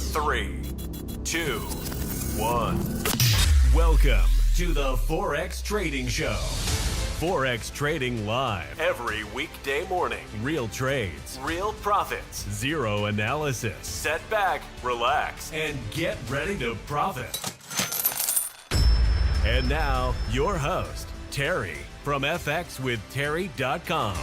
3, 2, 1. Welcome to the Forex Trading Show. Forex trading live every weekday morning. Real trades, real profits, zero analysis. Set back, relax, and get ready to profit. And now, your host, Terry from FXWithTerry.com.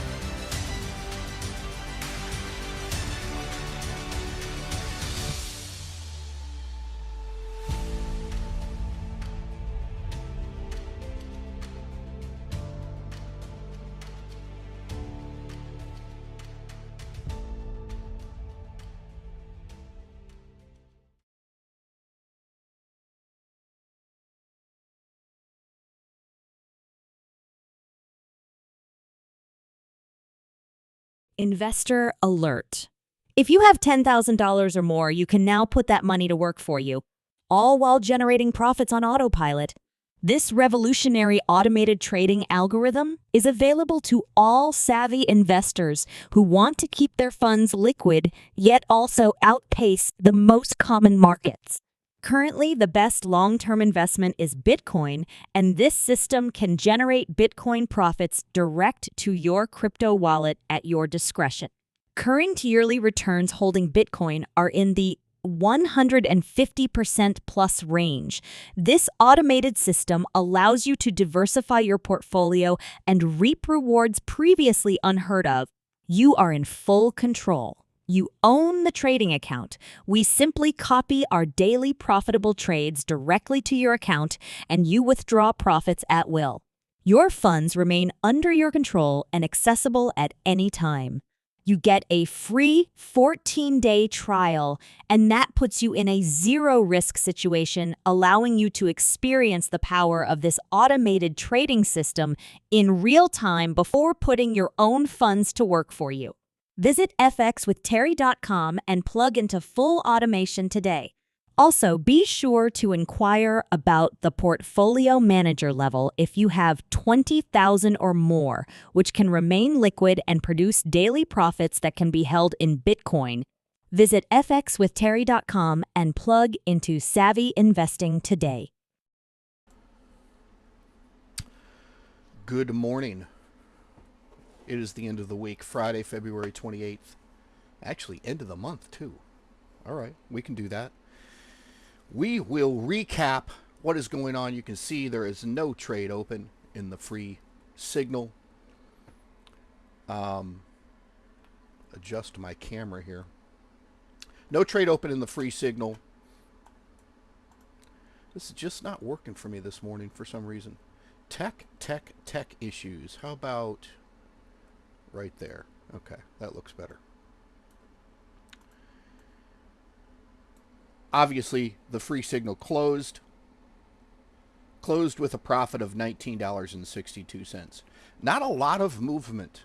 Investor alert. If you have $10,000 or more, you can now put that money to work for you, all while generating profits on autopilot. This revolutionary automated trading algorithm is available to all savvy investors who want to keep their funds liquid, yet also outpace the most common markets. Currently, the best long-term investment is Bitcoin, and this system can generate Bitcoin profits direct to your crypto wallet at your discretion. Current yearly returns holding Bitcoin are in the 150% plus range. This automated system allows you to diversify your portfolio and reap rewards previously unheard of. You are in full control. You own the trading account. We simply copy our daily profitable trades directly to your account, and you withdraw profits at will. Your funds remain under your control and accessible at any time. You get a free 14-day trial, and that puts you in a zero-risk situation, allowing you to experience the power of this automated trading system in real time before putting your own funds to work for you. Visit FXWithTerry.com and plug into full automation today. Also, be sure to inquire about the portfolio manager level if you have 20,000 or more, which can remain liquid and produce daily profits that can be held in Bitcoin. Visit FXWithTerry.com and plug into savvy investing today. Good morning. It is the end of the week, Friday, February 28th. Actually, end of the month, too. All right, we can do that. We will recap what is going on. You can see there is no trade open in the free signal. Adjust my camera here. No trade open in the free signal. This is just not working for me this morning for some reason. Tech issues. How about right there? Okay, that looks better. Obviously, the free signal closed with a profit of $19.62. Not a lot of movement.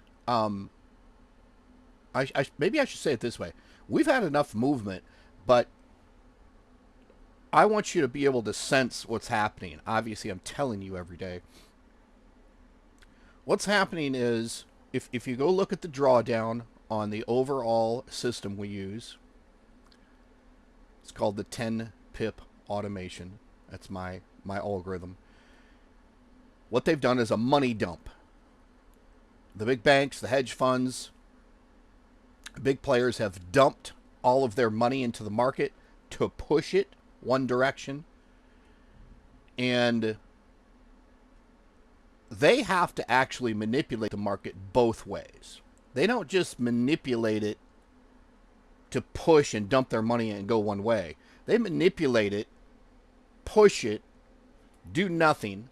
Maybe I should say it this way. We've had enough movement, but I want you to be able to sense what's happening. Obviously, I'm telling you every day. What's happening is, if you go look at the drawdown on the overall system we use, it's called the 10 pip automation. That's my algorithm. What they've done is a money dump. The big banks, the hedge funds, big players have dumped all of their money into the market to push it one direction. And they have to actually manipulate the market both ways. They don't just manipulate it to push and dump their money and go one way. They manipulate it, push it, do nothing.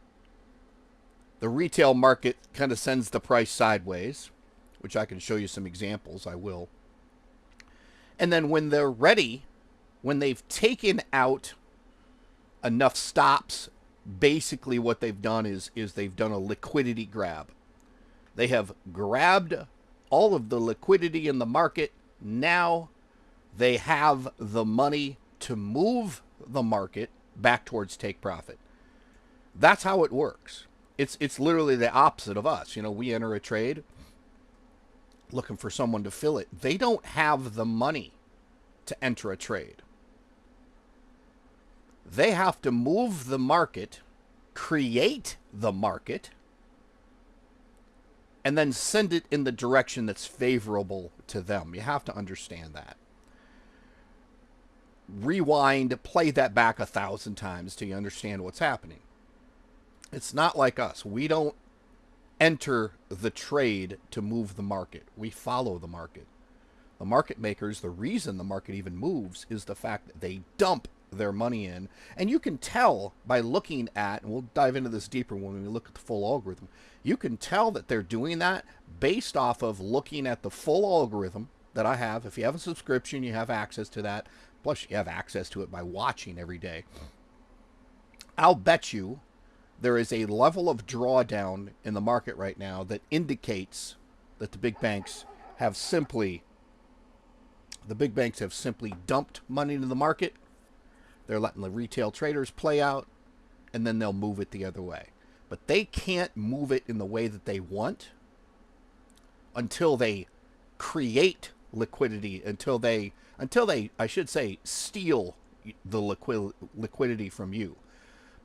The retail market kind of sends the price sideways, which I can show you some examples. I will. And then when they're ready, when they've taken out enough stops, basically what they've done is they've done a liquidity grab. They have grabbed all of the liquidity in the market. Now they have the money to move the market back towards take profit. That's how it works. It's literally the opposite of us. You know, we enter a trade looking for someone to fill it. They don't have the money to enter a trade. They have to move the market, create the market, and then send it in the direction that's favorable to them. You have to understand that. Rewind, play that back 1,000 times till you understand what's happening. It's not like us. We don't enter the trade to move the market. We follow the market. The market makers, the reason the market even moves is the fact that they dump their money in. And you can tell by looking at, and we'll dive into this deeper when we look at the full algorithm, you can tell that they're doing that based off of looking at the full algorithm that I have. If you have a subscription, you have access to that. Plus, you have access to it by watching every day. I'll bet you there is a level of drawdown in the market right now that indicates that the big banks have simply dumped money into the market. They're letting the retail traders play out, and then they'll move it the other way. But they can't move it in the way that they want until they create liquidity, until they, I should say, steal the liquidity from you.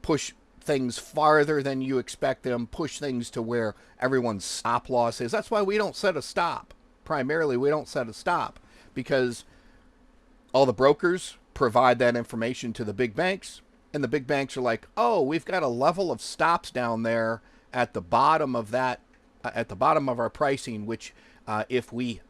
Push things farther than you expect them, push things to where everyone's stop loss is. That's why we don't set a stop. Primarily, we don't set a stop because all the brokers provide that information to the big banks, and the big banks are like, oh, we've got a level of stops down there at the bottom of that, at the bottom of our pricing, which if we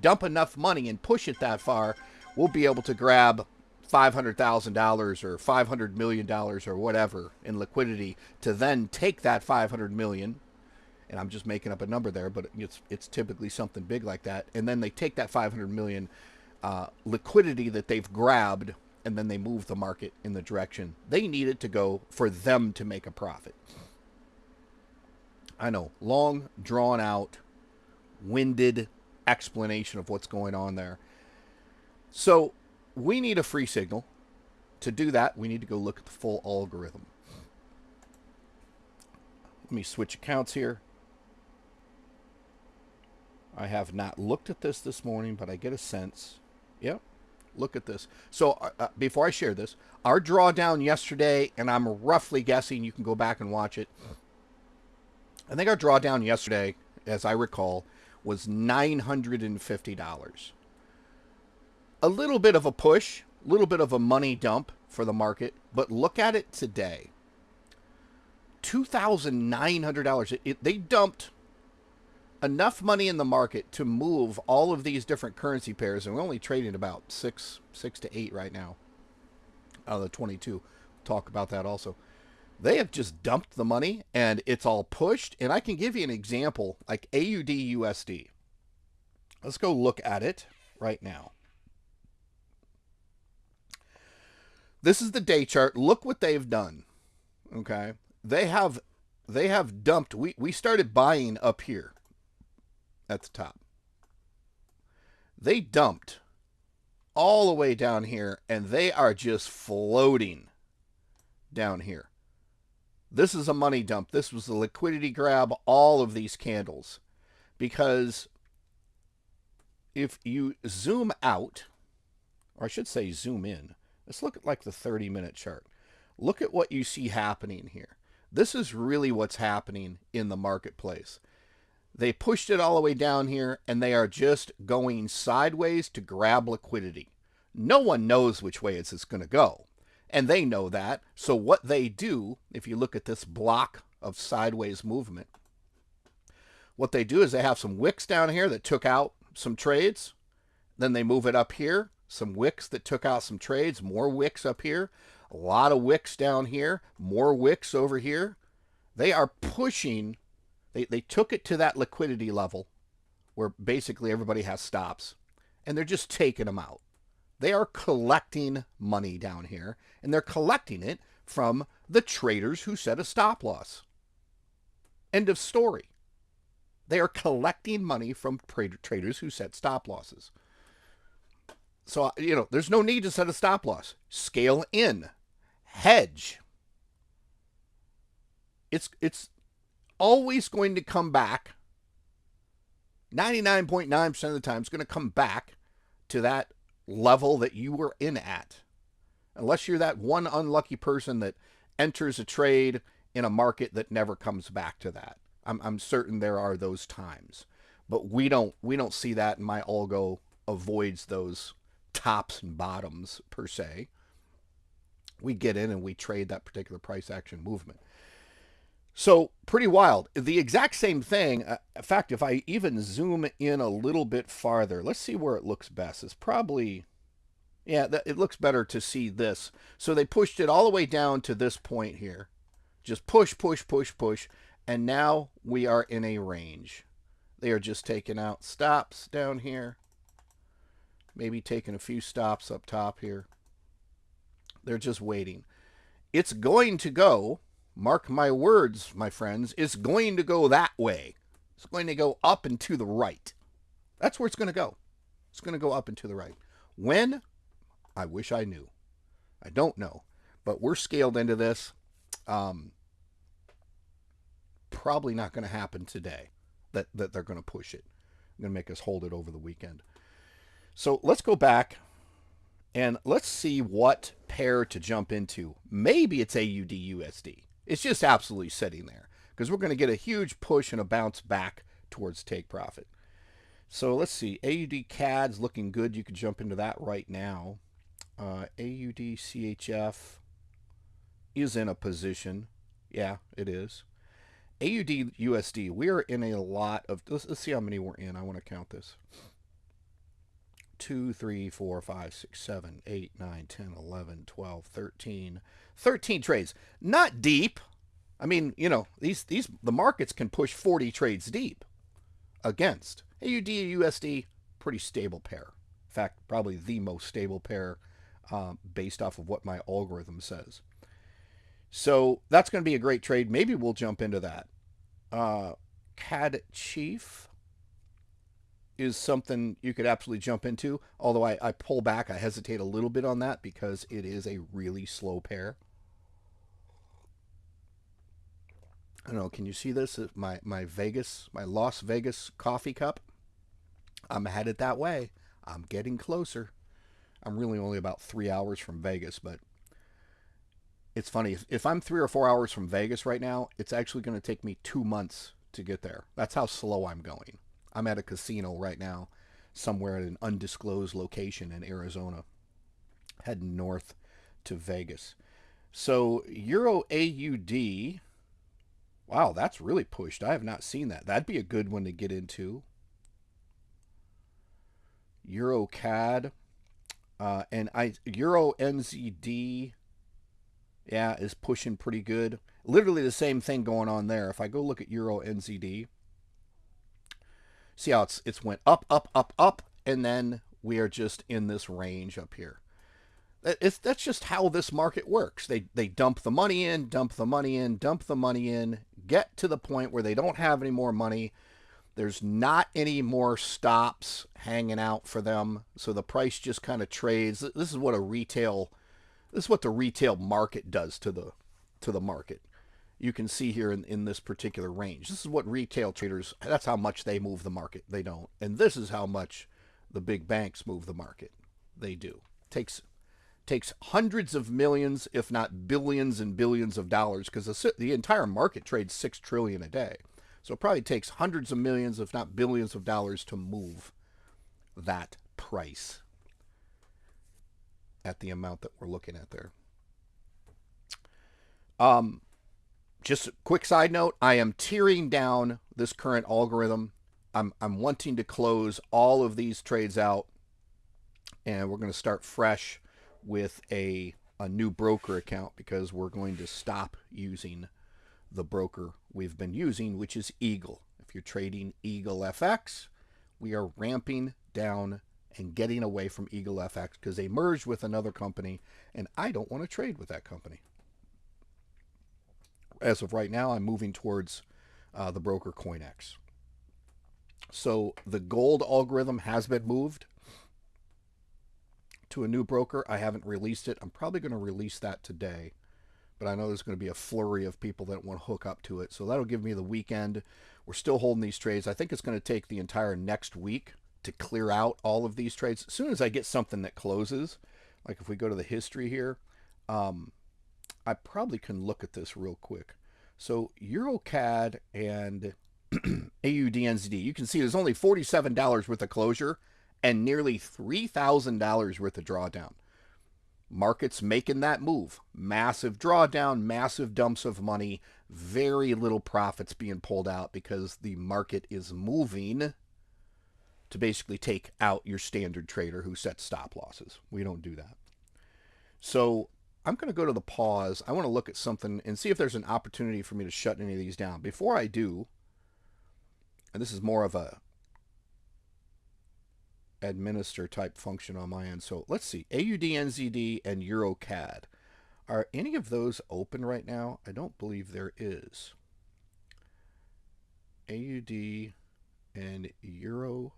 dump enough money and push it that far, we'll be able to grab $500,000 or $500 million or whatever in liquidity to then take that $500 million, and I'm just making up a number there, but it's typically something big like that, and then they take that $500 million liquidity that they've grabbed, and then they move the market in the direction they need it to go for them to make a profit. I know, long, drawn out, winded explanation of what's going on there. So we need a free signal. To do that, we need to go look at the full algorithm. Let me switch accounts here. I have not looked at this morning, but I get a sense. Yep, look at this. So before I share this, our drawdown yesterday, and I'm roughly guessing, you can go back and watch it. I think our drawdown yesterday, as I recall, was $950. A little bit of a push, a little bit of a money dump for the market, but look at it today. $2,900. They dumped enough money in the market to move all of these different currency pairs, and we're only trading about six to eight right now out of the 22. We'll talk about that also. They have just dumped the money, and it's all pushed. And I can give you an example, like AUD USD. Let's go look at it right now. This is the day chart. Look what they've done. Okay, they have dumped. We started buying up here at the top. They dumped all the way down here, and they are just floating down here. This is a money dump. This was a liquidity grab, all of these candles. Because if you zoom out, or I should say zoom in, let's look at like the 30-minute chart. Look at what you see happening here. This is really what's happening in the marketplace. They pushed it all the way down here, and they are just going sideways to grab liquidity. No one knows which way it's going to go, and they know that. So what they do, if you look at this block of sideways movement, what they do is they have some wicks down here that took out some trades. Then they move it up here. Some wicks that took out some trades. More wicks up here. A lot of wicks down here. More wicks over here. They are pushing. They took it to that liquidity level where basically everybody has stops, and they're just taking them out. They are collecting money down here, and they're collecting it from the traders who set a stop loss. End of story. They are collecting money from traders who set stop losses. So, there's no need to set a stop loss. Scale in. Hedge. It's always going to come back. 99.9% of the time, it's going to come back to that level that you were in at. unless you're that one unlucky person that enters a trade in a market that never comes back to that. I'm certain there are those times, but we don't see that, and my algo avoids those tops and bottoms per se. We get in and we trade that particular price action movement. So pretty wild. The exact same thing. In fact, if I even zoom in a little bit farther, let's see where it looks best. It's probably, yeah, it looks better to see this. So they pushed it all the way down to this point here. Just push, push, push, push. And now we are in a range. They are just taking out stops down here. Maybe taking a few stops up top here. They're just waiting. It's going to go, mark my words, my friends, it's going to go that way. It's going to go up and to the right. That's where it's going to go. It's going to go up and to the right. When? I wish I knew. I don't know. But we're scaled into this. Probably not going to happen today that they're going to push it. I'm going to make us hold it over the weekend. So let's go back and let's see what pair to jump into. Maybe it's AUD USD. It's just absolutely sitting there because we're going to get a huge push and a bounce back towards take profit. So let's see. AUD CAD's looking good. You could jump into that right now. AUD CHF is in a position. Yeah, it is. AUD USD, we are in a lot of, let's see how many we're in. I want to count this. 2, 3, 4, 5, 6, 7, 8, 9, 10, 11, 12, 13. 13 trades. Not deep. I mean, you know, the markets can push 40 trades deep against. AUD USD, pretty stable pair. In fact, probably the most stable pair based off of what my algorithm says. So that's going to be a great trade. Maybe we'll jump into that. CAD Chief is something you could absolutely jump into. Although I pull back, I hesitate a little bit on that because it is a really slow pair. I don't know, can you see this? My Las Vegas coffee cup. I'm headed that way. I'm getting closer. I'm really only about 3 hours from Vegas, but it's funny. If I'm 3 or 4 hours from Vegas right now, it's actually going to take me 2 months to get there. That's how slow I'm going. I'm at a casino right now, somewhere at an undisclosed location in Arizona, heading north to Vegas. So Euro AUD, wow, that's really pushed. I have not seen that. That'd be a good one to get into. Euro CAD, and Euro NZD, yeah, is pushing pretty good. Literally the same thing going on there. If I go look at Euro NZD, see how it's went up, up, up, up, and then we are just in this range up here. That's just how this market works. They dump the money in, dump the money in, dump the money in, get to the point where they don't have any more money. There's not any more stops hanging out for them, so the price just kind of trades. This is what the retail market does to the market. You can see here in this particular range. This is what retail traders, that's how much they move the market. They don't. And this is how much the big banks move the market. They do. Takes hundreds of millions, if not billions and billions of dollars, because the entire market trades $6 trillion a day. So it probably takes hundreds of millions, if not billions of dollars to move that price at the amount that we're looking at there. Just a quick side note, I am tearing down this current algorithm. I'm wanting to close all of these trades out, and we're going to start fresh with a new broker account because we're going to stop using the broker we've been using, which is Eagle. If you're trading Eagle FX, we are ramping down and getting away from Eagle FX because they merged with another company, and I don't want to trade with that company. As of right now, I'm moving towards the broker CoinEx. So the gold algorithm has been moved to a new broker. I haven't released it. I'm probably going to release that today, but I know there's going to be a flurry of people that want to hook up to it. So that'll give me the weekend. We're still holding these trades. I think it's going to take the entire next week to clear out all of these trades. As soon as I get something that closes, like if we go to the history here, I probably can look at this real quick. So EuroCAD and AUDNZD, you can see there's only $47 worth of closure and nearly $3,000 worth of drawdown. Markets making that move. Massive drawdown, massive dumps of money, very little profits being pulled out because the market is moving to basically take out your standard trader who sets stop losses. We don't do that. So I'm going to go to the pause. I want to look at something and see if there's an opportunity for me to shut any of these down. Before I do, and this is more of a administer type function on my end. So let's see, AUDNZD and EuroCAD. Are any of those open right now? I don't believe there is. AUD and EuroCAD.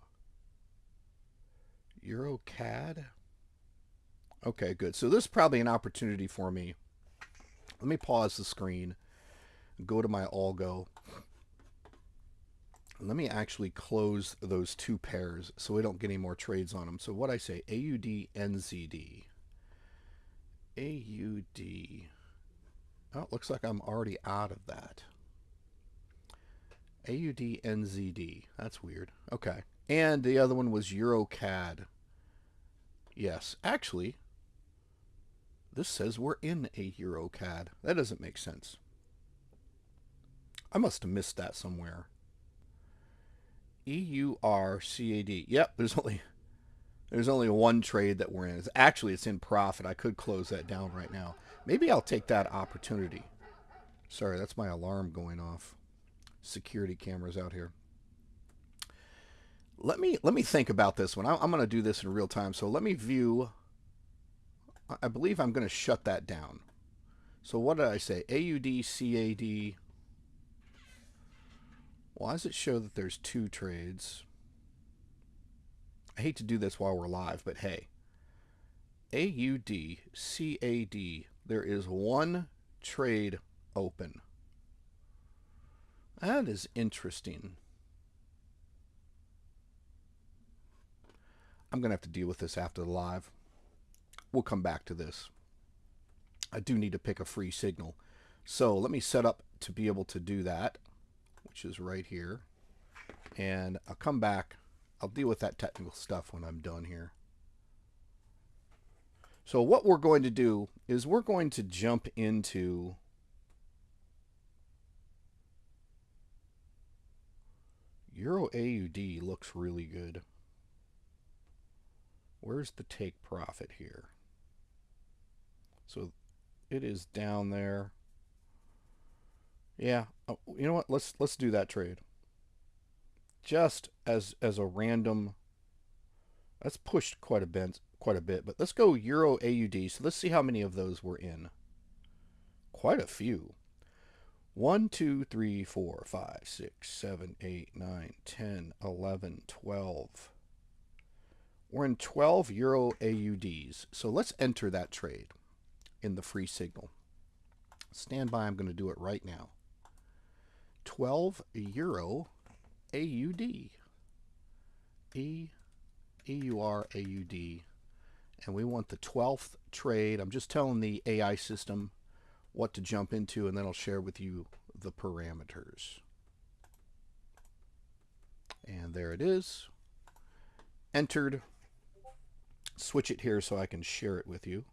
Okay, good. So this is probably an opportunity for me. Let me pause the screen, go to my algo. Let me actually close those two pairs so we don't get any more trades on them. So what I say, AUDNZD. AUD. Oh, it looks like I'm already out of that. AUDNZD. That's weird. Okay. And the other one was EuroCAD. Yes, actually, this says we're in a EuroCAD. That doesn't make sense. I must have missed that somewhere. EURCAD. Yep, there's only one trade that we're in. It's in profit. I could close that down right now. Maybe I'll take that opportunity. Sorry, that's my alarm going off. Security cameras out here. Let me think about this one. I'm going to do this in real time. So let me view. I believe I'm going to shut that down. So what did I say? AUDCAD. Why does it show that there's two trades? I hate to do this while we're live, but hey. AUDCAD. There is one trade open. That is interesting. I'm going to have to deal with this after the live. We'll come back to this. I do need to pick a free signal. So let me set up to be able to do that, which is right here. And I'll come back. I'll deal with that technical stuff when I'm done here. So what we're going to do is we're going to jump into Euro AUD. Looks really good. Where's the take profit here? So it is down there. Yeah, oh, you know what? Let's do that trade. Just as a random. That's pushed quite a bit, but let's go Euro AUD. So let's see how many of those we're in. Quite a few. 1, 2, 3, 4, 5, 6, 7, 8, 9, 10, 11, 12. We're in 12 Euro AUDs. So let's enter that trade in the free signal. Stand by, I'm going to do it right now. 12 Euro AUD. EUR AUD. And we want the 12th trade. I'm just telling the AI system what to jump into, and then I'll share with you the parameters. And there it is. Entered. Switch it here so I can share it with you.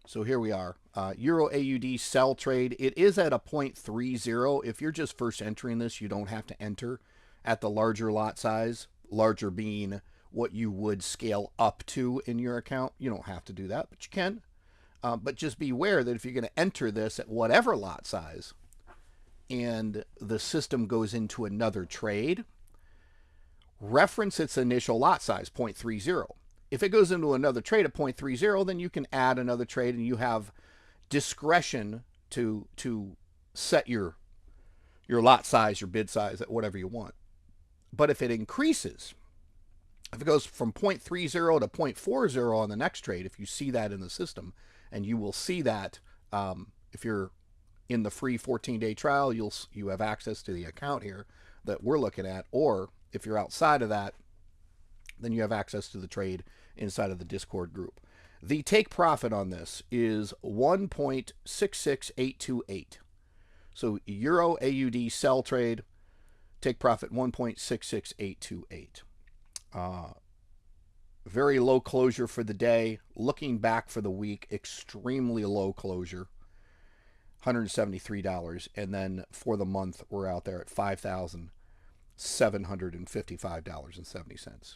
So here we are. Euro AUD sell trade. It is at a 0.30. If you're just first entering this, you don't have to enter at the larger lot size. Larger being what you would scale up to in your account. You don't have to do that, but you can. But just be aware that if you're going to enter this at whatever lot size and the system goes into another trade, reference its initial lot size, 0.30. If it goes into another trade at 0.30, then you can add another trade and you have discretion to set your lot size, your bid size at whatever you want. But if it increases, if it goes from 0.30 to 0.40 on the next trade, if you see that in the system, and you will see that if you're in the free 14-day trial, you have access to the account here that we're looking at, or if you're outside of that, then you have access to the trade inside of the Discord group. The take profit on this is 1.66828. So Euro AUD sell trade, take profit 1.66828. Very low closure for the day. Looking back for the week, extremely low closure, $173. And then for the month, we're out there at $5,755.70.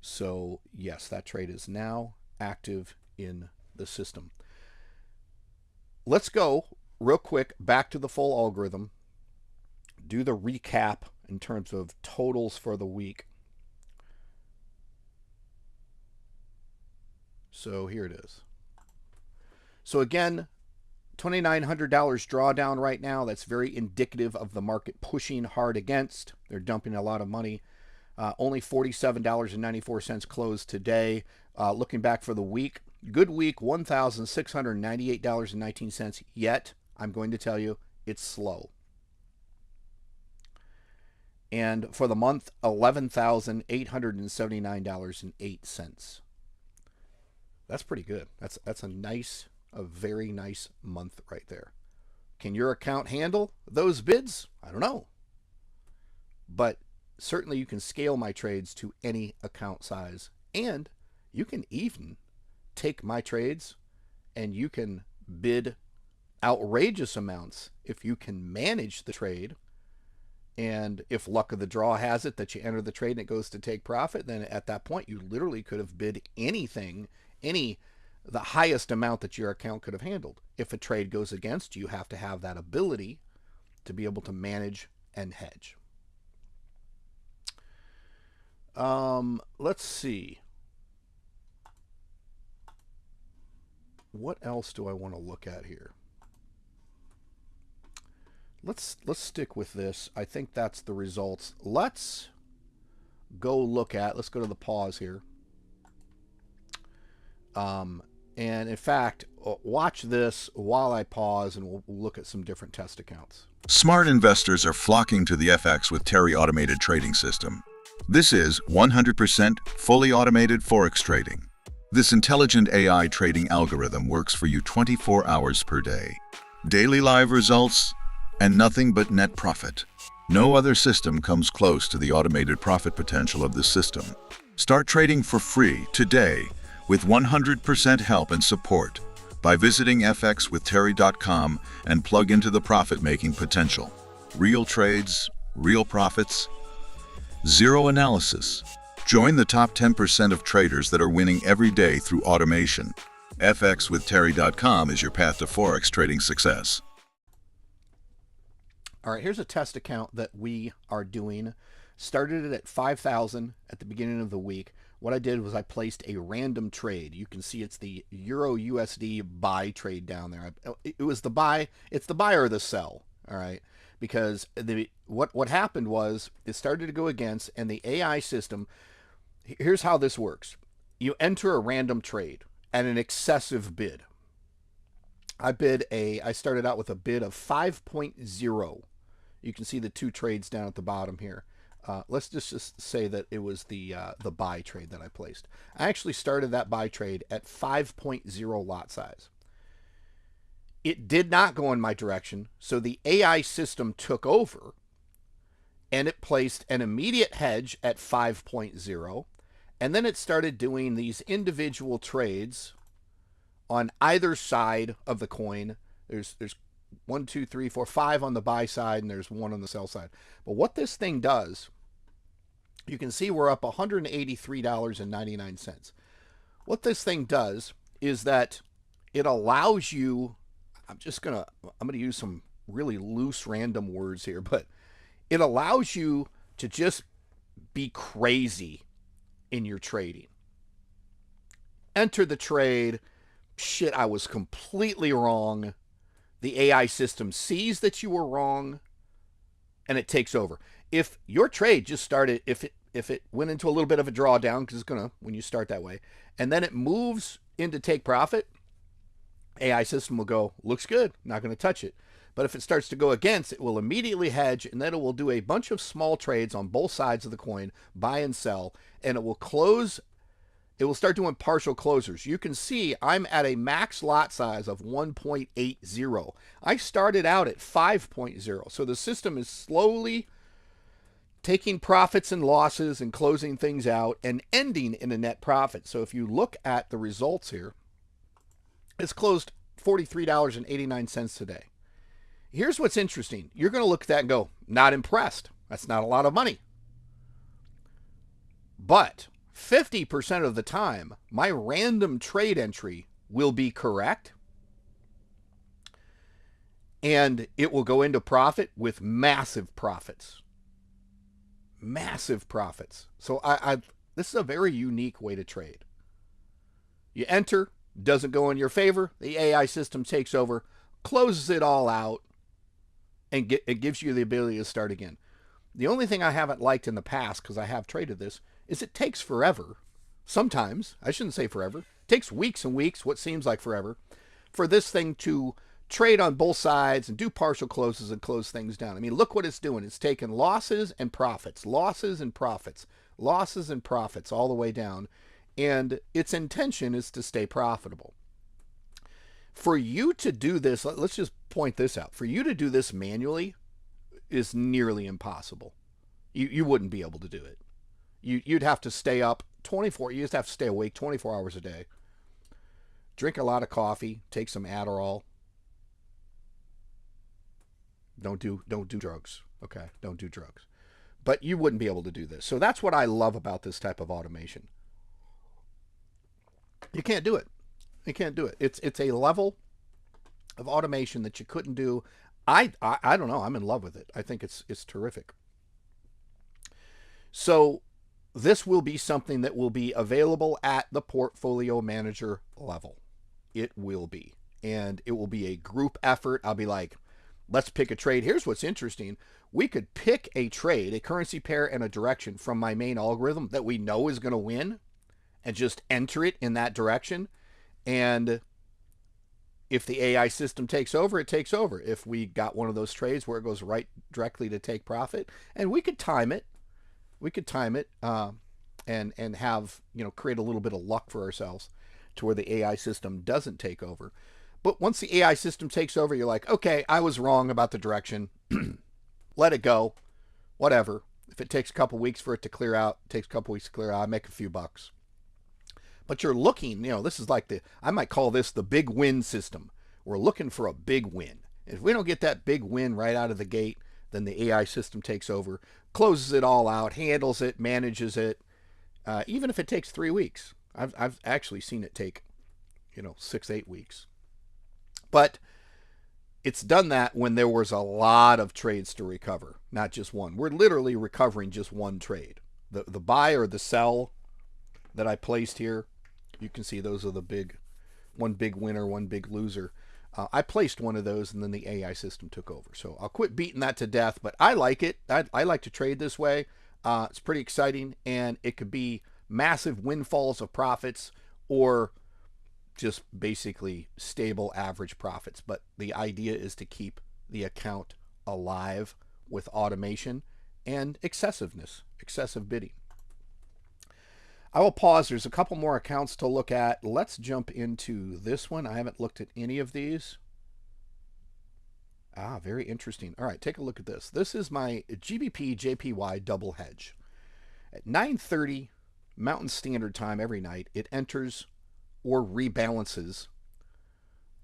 So yes, that trade is now active in the system. Let's go real quick back to the full algorithm, do the recap in terms of totals for the week. So here it is. So again, $2,900 drawdown right now. That's very indicative of the market pushing hard against. They're dumping a lot of money. Only $47.94 closed today. Looking back for the week, good week, $1,698.19. Yet, I'm going to tell you, it's slow. And for the month, $11,879.08. That's pretty good. That's a very nice month right there. Can your account handle those bids? I don't know. But certainly you can scale my trades to any account size, and you can even take my trades and you can bid outrageous amounts if you can manage the trade. And if luck of the draw has it that you enter the trade and it goes to take profit, then at that point you literally could have bid anything, the highest amount that your account could have handled. If a trade goes against, you have to have that ability to be able to manage and hedge. Let's see. What else do I want to look at here? Let's stick with this. I think that's the results. Let's go to the pause here. And in fact, watch this while I pause and we'll look at some different test accounts. Smart investors are flocking to the FX with Terry automated trading system. This is 100% fully automated Forex trading. This intelligent AI trading algorithm works for you 24 hours per day. Daily live results and nothing but net profit. No other system comes close to the automated profit potential of this system. Start trading for free today with 100% help and support by visiting fxwithterry.com and plug into the profit-making potential. Real trades, real profits, zero analysis. Join the top 10% of traders that are winning every day through automation. fxwithterry.com is your path to Forex trading success. All right, here's a test account that we are doing. Started it at 5,000 at the beginning of the week. What I did was I placed a random trade. You can see it's the Euro USD buy trade down there. It was the buy. It's the buy or the sell. All right, because what happened was it started to go against, and the AI system. Here's how this works: you enter a random trade at an excessive bid. I started out with a bid of 5.0. You can see the two trades down at the bottom here. Let's just say that it was the buy trade that I placed. I actually started that buy trade at 5.0 lot size. It did not go in my direction, so the AI system took over, and it placed an immediate hedge at 5.0, and then it started doing these individual trades on either side of the coin. There's 1, 2, 3, 4, 5 on the buy side, and there's 1 on the sell side. But what this thing does, you can see we're up $183.99. What this thing does is that it allows you, I'm going to use some really loose random words here, but it allows you to just be crazy in your trading. Enter the trade. Shit, I was completely wrong. The AI system sees that you were wrong, and it takes over. If your trade just started, if it went into a little bit of a drawdown, because it's gonna when you start that way, and then it moves into take profit, AI system will go, looks good, not going to touch it. But if it starts to go against, it will immediately hedge, and then it will do a bunch of small trades on both sides of the coin, buy and sell, and it will close it will start doing partial closers. You can see I'm at a max lot size of 1.80. I started out at 5.0. So the system is slowly taking profits and losses and closing things out and ending in a net profit. So if you look at the results here, it's closed $43.89 today. Here's what's interesting. You're going to look at that and go, not impressed. That's not a lot of money. But 50% of the time, my random trade entry will be correct. And it will go into profit with massive profits. Massive profits. So this is a very unique way to trade. You enter, doesn't go in your favor. The AI system takes over, closes it all out, and it gives you the ability to start again. The only thing I haven't liked in the past, because I have traded this, is it takes forever. Sometimes, I shouldn't say forever, it takes weeks and weeks, what seems like forever, for this thing to trade on both sides and do partial closes and close things down. I mean, look what it's doing. It's taking losses and profits, losses and profits, losses and profits all the way down. And its intention is to stay profitable. For you to do this, let's just point this out. For you to do this manually is nearly impossible. You wouldn't be able to do it. You'd have to stay up 24, you just have to stay awake 24 hours a day. Drink a lot of coffee, take some Adderall. Don't do drugs, okay? Don't do drugs. But you wouldn't be able to do this. So that's what I love about this type of automation. You can't do it. You can't do it. It's a level of automation that you couldn't do. I don't know. I'm in love with it. I think it's terrific. So this will be something that will be available at the portfolio manager level. It will be. And it will be a group effort. I'll be like, let's pick a trade. Here's what's interesting. We could pick a trade, a currency pair and a direction from my main algorithm that we know is going to win and just enter it in that direction. And if the AI system takes over, it takes over. If we got one of those trades where it goes right directly to take profit, and we could time it. We could time it and have, create a little bit of luck for ourselves to where the AI system doesn't take over. But once the AI system takes over, you're like, okay, I was wrong about the direction. Let it go. Whatever. If it takes a couple weeks for it to clear out, it takes a couple weeks to clear out, I make a few bucks. But you're looking, this is like I might call this the big win system. We're looking for a big win. If we don't get that big win right out of the gate, then the AI system takes over, closes it all out, handles it, manages it, even if it takes 3 weeks. I've actually seen it take, 6-8 weeks. But it's done that when there was a lot of trades to recover, not just one. We're literally recovering just one trade. The buy or the sell that I placed here, you can see those are one big winner, one big loser. I placed one of those and then the AI system took over. So I'll quit beating that to death, but I like it. I like to trade this way. It's pretty exciting, and it could be massive windfalls of profits or just basically stable average profits. But the idea is to keep the account alive with automation and excessive bidding. I will pause. There's a couple more accounts to look at. Let's jump into this one. I haven't looked at any of these. Very interesting. All right, take a look at this. This is my GBP JPY double hedge. At 9:30 Mountain Standard Time every night, it enters or rebalances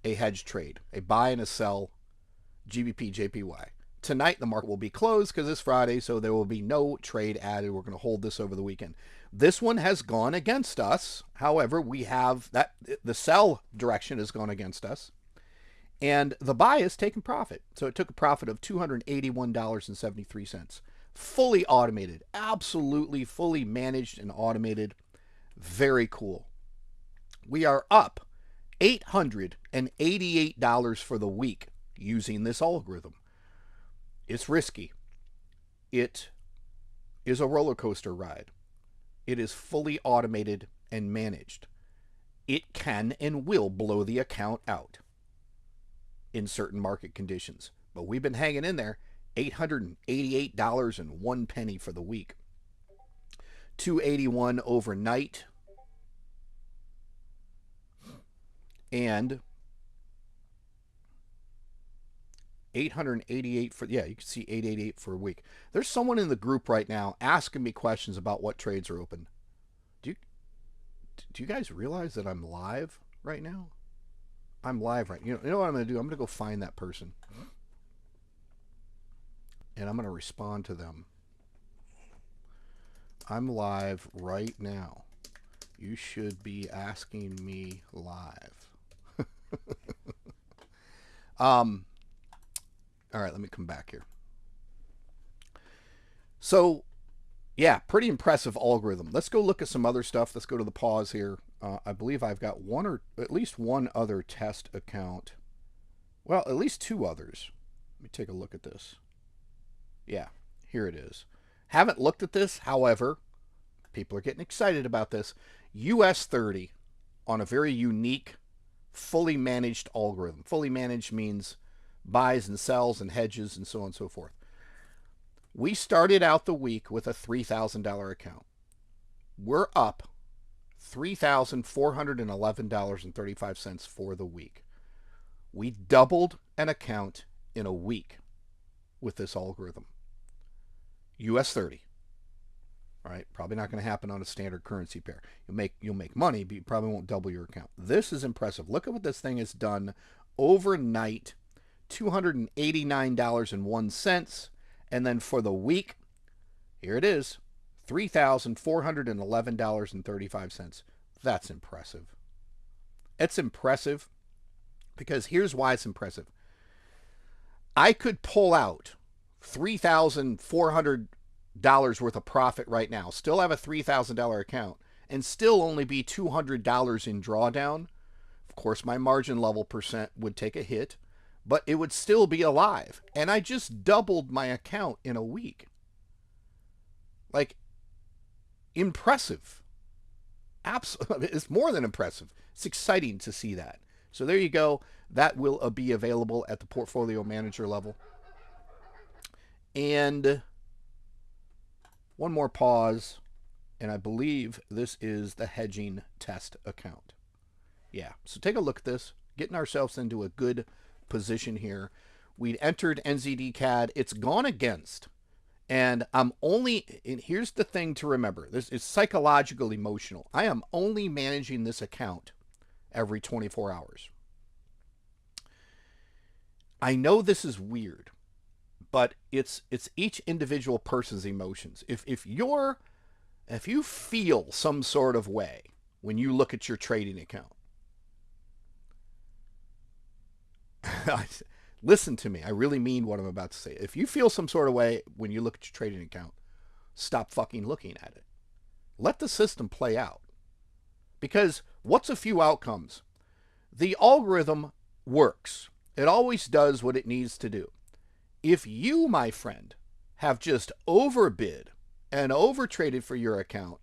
a hedge trade, a buy and a sell GBP JPY. Tonight, the market will be closed because it's Friday, so there will be no trade added. We're going to hold this over the weekend. This one has gone against us. However, we have that the sell direction has gone against us, and the buy has taken profit. So it took a profit of $281.73. Fully automated, absolutely fully managed and automated. Very cool. We are up $888 for the week using this algorithm. It's risky. It is a roller coaster ride. It is fully automated and managed. It can and will blow the account out in certain market conditions. But we've been hanging in there. $888.01 for the week. $281 overnight. And 888 for, yeah, you can see 888 for a week. There's someone in the group right now asking me questions about what trades are open. Do you guys realize that I'm live right now? I'm live right. You know what I'm going to do? I'm going to go find that person. And I'm going to respond to them. I'm live right now. You should be asking me live. All right, let me come back here. So, yeah, pretty impressive algorithm. Let's go look at some other stuff. Let's go to the pause here. I believe I've got one or at least one other test account. Well, at least two others. Let me take a look at this. Yeah, here it is. Haven't looked at this, however, people are getting excited about this. US30 on a very unique, fully managed algorithm. Fully managed means buys and sells and hedges and so on and so forth. We started out the week with a $3,000 account. We're up $3,411.35 for the week. We doubled an account in a week with this algorithm. US30. All right, probably not going to happen on a standard currency pair. You'll make money, but you probably won't double your account. This is impressive. Look at what this thing has done overnight. $289.01. And then for the week, here it is, $3,411.35. That's impressive. It's impressive because here's why it's impressive. I could pull out $3,400 worth of profit right now, still have a $3,000 account, and still only be $200 in drawdown. Of course, my margin level percent would take a hit, but it would still be alive. And I just doubled my account in a week. Like, impressive. Absolutely. It's more than impressive. It's exciting to see that. So there you go. That will be available at the portfolio manager level. And one more pause. And I believe this is the hedging test account. Yeah. So take a look at this. Getting ourselves into a good position here. We'd entered NZD CAD. It's gone against. And and here's the thing to remember. This is psychological, emotional. I am only managing this account every 24 hours. I know this is weird, but it's each individual person's emotions. If you feel some sort of way when you look at your trading account, listen to me. I really mean what I'm about to say. If you feel some sort of way when you look at your trading account, stop fucking looking at it. Let the system play out. Because what's a few outcomes? The algorithm works. It always does what it needs to do. If you, my friend, have just overbid and overtraded for your account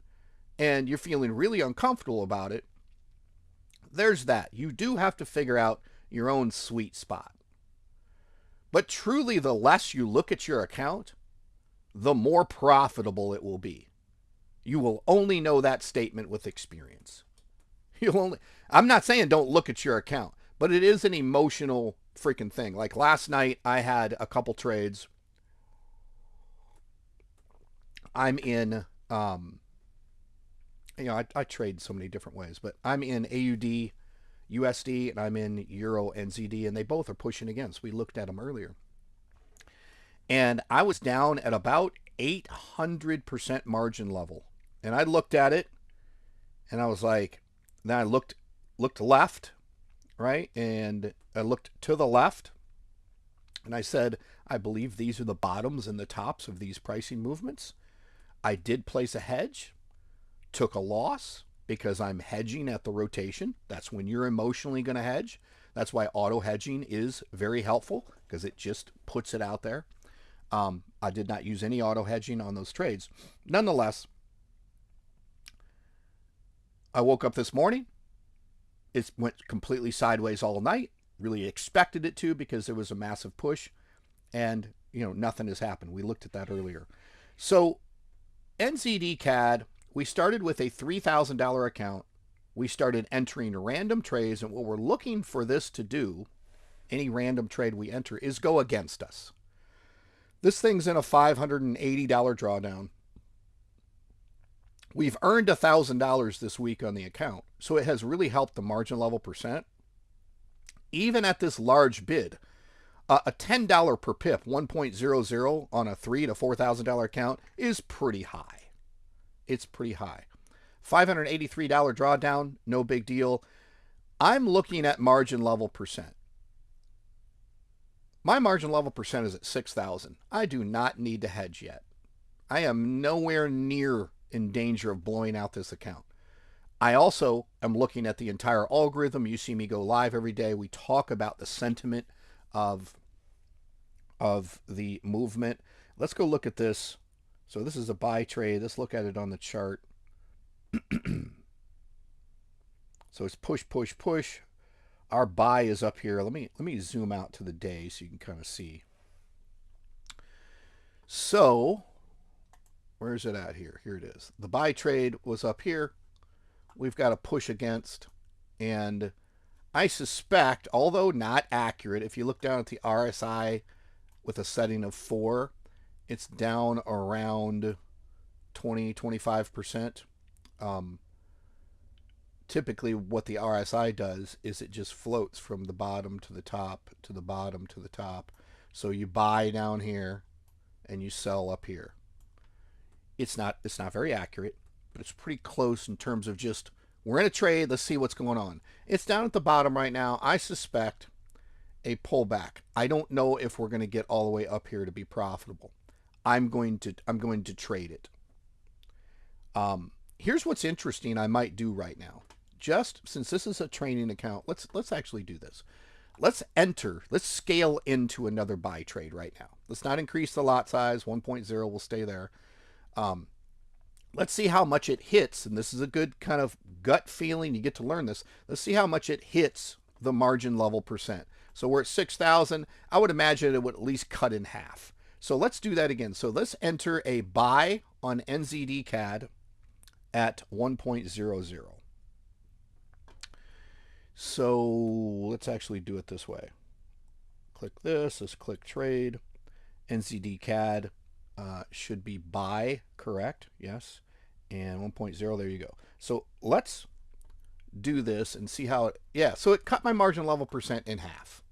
and you're feeling really uncomfortable about it, there's that. You do have to figure out your own sweet spot. But truly, the less you look at your account, the more profitable it will be. You will only know that statement with experience. I'm not saying don't look at your account, but it is an emotional freaking thing. Like last night, I had a couple trades. I'm in, I trade so many different ways, but I'm in AUD, USD, and I'm in Euro NZD, and they both are pushing against. We looked at them earlier. And I was down at about 800% margin level. And I looked at it, and I was like, then I looked left, right? And I looked to the left, and I said, I believe these are the bottoms and the tops of these pricing movements. I did place a hedge, took a loss, because I'm hedging at the rotation. That's when you're emotionally going to hedge. That's why auto hedging is very helpful, because it just puts it out there. I did not use any auto hedging on those trades. Nonetheless, I woke up this morning. It went completely sideways all night. Really expected it to, because there was a massive push, and nothing has happened. We looked at that earlier. So NZD CAD, we started with a $3,000 account. we started entering random trades, and what we're looking for this to do, any random trade we enter, is go against us. This thing's in a $580 drawdown. We've earned $1,000 this week on the account, so it has really helped the margin level percent. Even at this large bid, a $10 per pip, 1.00 on a $3,000 to $4,000 account is pretty high. It's pretty high. $583 drawdown, no big deal. I'm looking at margin level percent. My margin level percent is at 6,000. I do not need to hedge yet. I am nowhere near in danger of blowing out this account. I also am looking at the entire algorithm. You see me go live every day. We talk about the sentiment of the movement. Let's go look at this. So this is a buy trade. Let's look at it on the chart. So it's push, push, push. Our buy is up here. Let me zoom out to the day so you can kind of see. So where is it at here? Here it is. The buy trade was up here. We've got a push against, and I suspect, although not accurate, if you look down at the RSI with a setting of 4, it's down around 20-25%. Typically what the RSI does is it just floats from the bottom to the top to the bottom to the top. So you buy down here and you sell up here. It's not very accurate, but it's pretty close in terms of just, we're in a trade, let's see what's going on. It's down at the bottom right now. I suspect a pullback. I don't know if we're going to get all the way up here to be profitable. I'm going to trade it. Here's what's interesting I might do right now. Just since this is a trading account, let's actually do this. Let's scale into another buy trade right now. Let's not increase the lot size. 1.0 will stay there. Let's see how much it hits, and this is a good kind of gut feeling. You get to learn this. Let's see how much it hits the margin level percent. So we're at 6,000. I would imagine it would at least cut in half. So let's do that again. So let's enter a buy on NZD CAD at 1.00. So let's actually do it this way. Click this. Let's click trade. NZD CAD should be buy, correct? Yes. And 1.0, there you go. So let's do this and see how it, yeah, so it cut my margin level percent in half.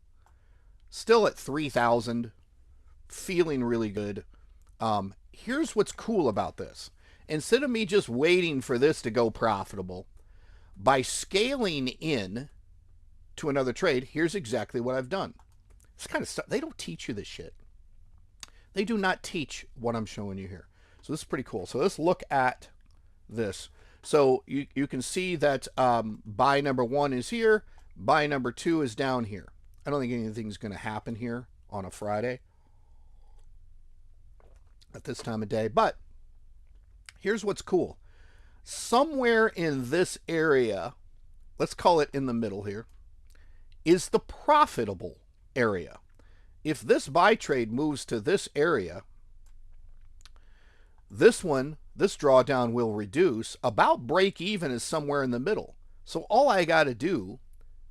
Still at 3,000, feeling really good. Here's what's cool about this. Instead of me just waiting for this to go profitable, by scaling in to another trade, here's exactly what I've done. It's kind of stuff, they don't teach you this shit. They do not teach what I'm showing you here. So this is pretty cool. So let's look at this. So you can see that buy number 1 is here. Buy number 2 is down here. I don't think anything's going to happen here on a Friday at this time of day. But here's what's cool. Somewhere in this area, let's call it in the middle here, is the profitable area. If this buy trade moves to this area, this drawdown will reduce. About break even is somewhere in the middle. So all I got to do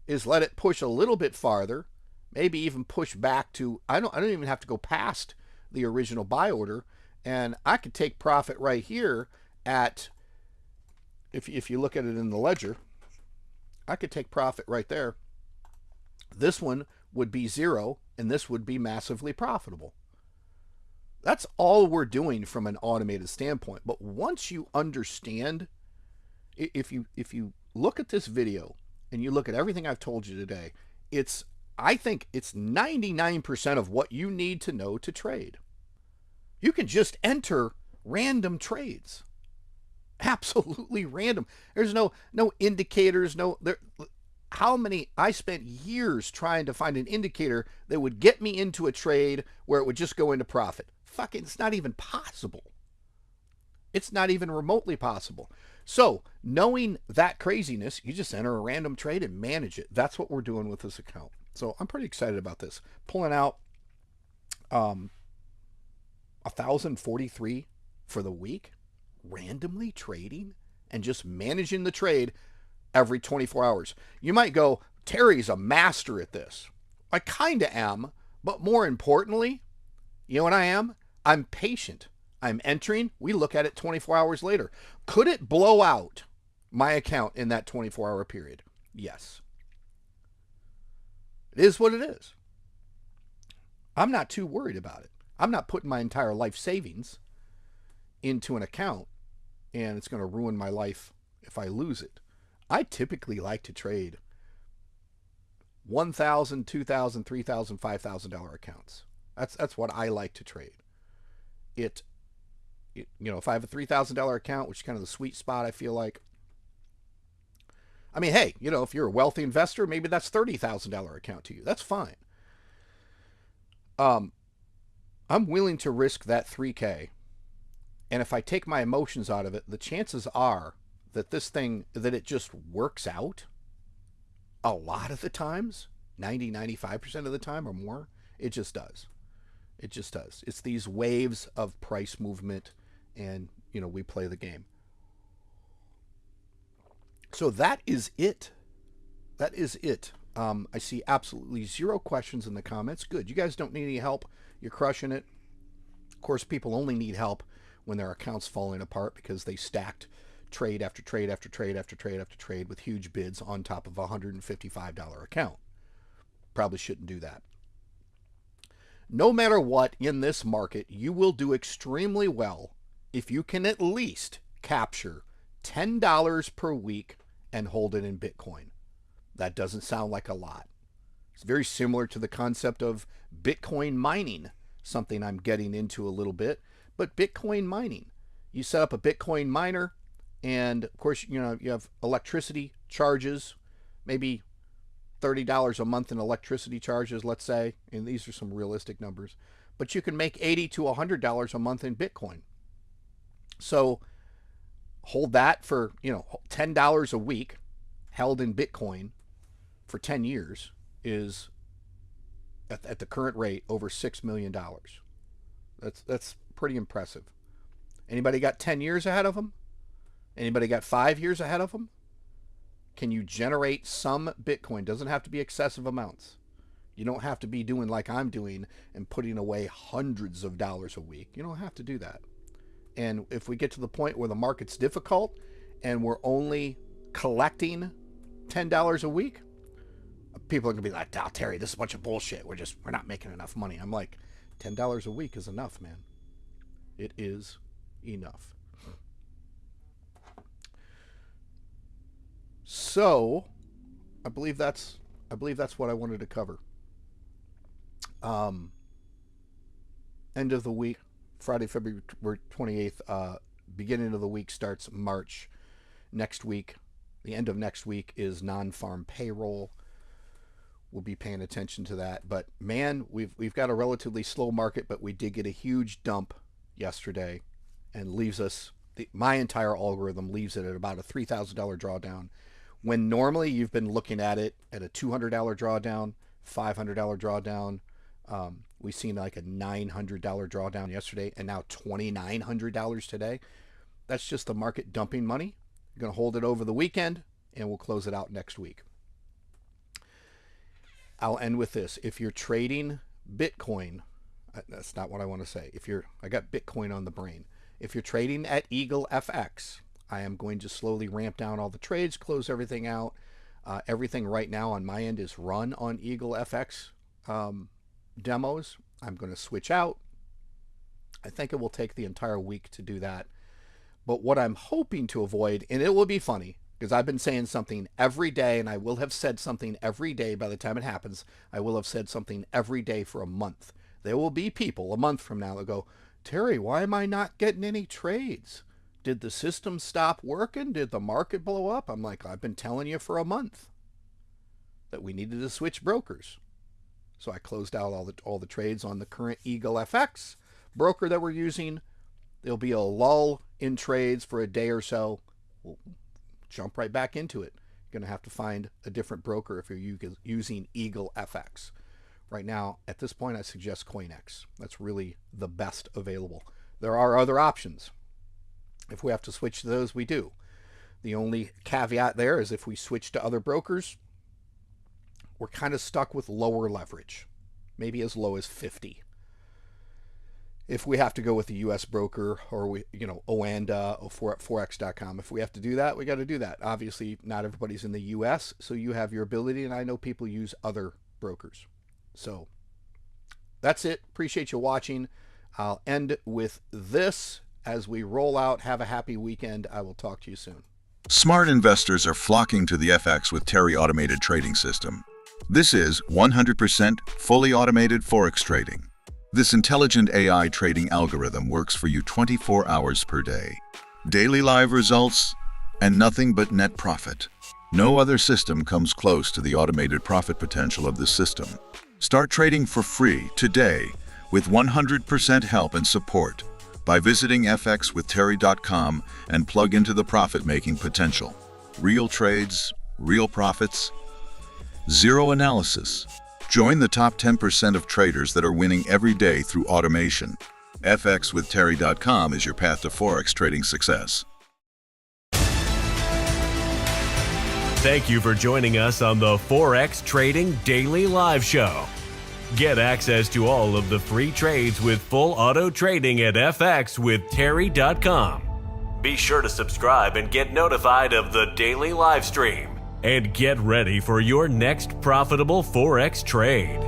is let it push a little bit farther, maybe even push back to, I don't even have to go past the original buy order, and I could take profit right here at, if you look at it in the ledger, I could take profit right there. This one would be 0, and this would be massively profitable. That's all we're doing from an automated standpoint. But once you understand, if you look at this video and you look at everything I've told you today, I think it's 99% of what you need to know to trade. You can just enter random trades. Absolutely random. There's no indicators, I spent years trying to find an indicator that would get me into a trade where it would just go into profit. Fucking, it's not even possible. It's not even remotely possible. So, knowing that craziness, you just enter a random trade and manage it. That's what we're doing with this account. So, I'm pretty excited about this. Pulling out 1,043 for the week, randomly trading and just managing the trade. every 24 hours. You might go, Terry's a master at this. I kind of am, but more importantly, you know what I am? I'm patient. I'm entering. We look at it 24 hours later. Could it blow out my account in that 24-hour period? Yes. It is what it is. I'm not too worried about it. I'm not putting my entire life savings into an account and it's going to ruin my life if I lose it. I typically like to trade $1,000, $2,000, $3,000, $5,000 accounts. That's what I like to trade. It if I have a $3,000 account, which is kind of the sweet spot, I feel like. I mean, hey, if you're a wealthy investor, maybe that's $30,000 account to you. That's fine. I'm willing to risk that 3K. And if I take my emotions out of it, the chances are that that it just works out a lot of the times, 95% of the time or more. It just does. It just does. It's these waves of price movement, and, we play the game. So that is it. That is it. I see absolutely zero questions in the comments. Good. You guys don't need any help. You're crushing it. Of course, people only need help when their account's falling apart because they stacked trade after trade after trade after trade after trade with huge bids on top of a $155 account. Probably shouldn't do that. No matter what, in this market, you will do extremely well if you can at least capture $10 per week and hold it in Bitcoin. That doesn't sound like a lot. It's very similar to the concept of Bitcoin mining, something I'm getting into a little bit. But Bitcoin mining, you set up a Bitcoin miner, and of course, you have electricity charges, maybe $30 a month in electricity charges, let's say, and these are some realistic numbers. But you can make $80 to $100 a month in Bitcoin. So hold that for, $10 a week held in Bitcoin for 10 years is at the current rate over $6 million. That's pretty impressive. Anybody got 10 years ahead of them? Anybody got 5 years ahead of them? Can you generate some Bitcoin? Doesn't have to be excessive amounts. You don't have to be doing like I'm doing and putting away hundreds of dollars a week. You don't have to do that. And if we get to the point where the market's difficult and we're only collecting $10 a week, people are going to be like, "Oh, Terry, this is a bunch of bullshit. We're not making enough money." I'm like, $10 a week is enough, man. It is enough. So, I believe that's what I wanted to cover. End of the week, Friday, February 28th. Beginning of the week starts March. Next week, the end of next week is non-farm payroll. We'll be paying attention to that. But man, we've got a relatively slow market, but we did get a huge dump yesterday, and leaves us my entire algorithm leaves it at about a $3,000 drawdown. When normally you've been looking at it at a $200 drawdown, $500 drawdown. We've seen like a $900 drawdown yesterday, and now $2,900 today. That's just the market dumping money. You're going to hold it over the weekend, and we'll close it out next week. I'll end with this. If you're trading Bitcoin, that's not what I want to say. I got Bitcoin on the brain. If you're trading at Eagle FX, I am going to slowly ramp down all the trades, close everything out. Everything right now on my end is run on Eagle FX demos. I'm going to switch out. I think it will take the entire week to do that. But what I'm hoping to avoid, and it will be funny, because I've been saying something every day, and I will have said something every day by the time it happens. I will have said something every day for a month. There will be people a month from now that go, "Terry, why am I not getting any trades? Did the system stop working? Did the market blow up?" I'm like, I've been telling you for a month that we needed to switch brokers. So I closed out all the trades on the current Eagle FX broker that we're using. There'll be a lull in trades for a day or so. We'll jump right back into it. You're going to have to find a different broker if you're using Eagle FX. Right now, at this point, I suggest CoinX. That's really the best available. There are other options. If we have to switch to those, we do. The only caveat there is if we switch to other brokers, we're kind of stuck with lower leverage, maybe as low as 50. If we have to go with a U.S. broker or Oanda or Forex.com, if we have to do that, we got to do that. Obviously, not everybody's in the U.S., so you have your ability, and I know people use other brokers. So that's it. Appreciate you watching. I'll end with this as we roll out. Have a happy weekend. I will talk to you soon. Smart investors are flocking to the FX with Terry automated trading system. This is 100% fully automated Forex trading. This intelligent AI trading algorithm works for you 24 hours per day. Daily live results and nothing but net profit. No other system comes close to the automated profit potential of this system. Start trading for free today with 100% help and support by visiting fxwithterry.com and plug into the profit-making potential. Real trades, real profits, zero analysis. Join the top 10% of traders that are winning every day through automation. fxwithterry.com is your path to Forex trading success. Thank you for joining us on the Forex Trading Daily Live Show. Get access to all of the free trades with full auto trading at fxwithterry.com. Be sure to subscribe and get notified of the daily live stream. And get ready for your next profitable Forex trade.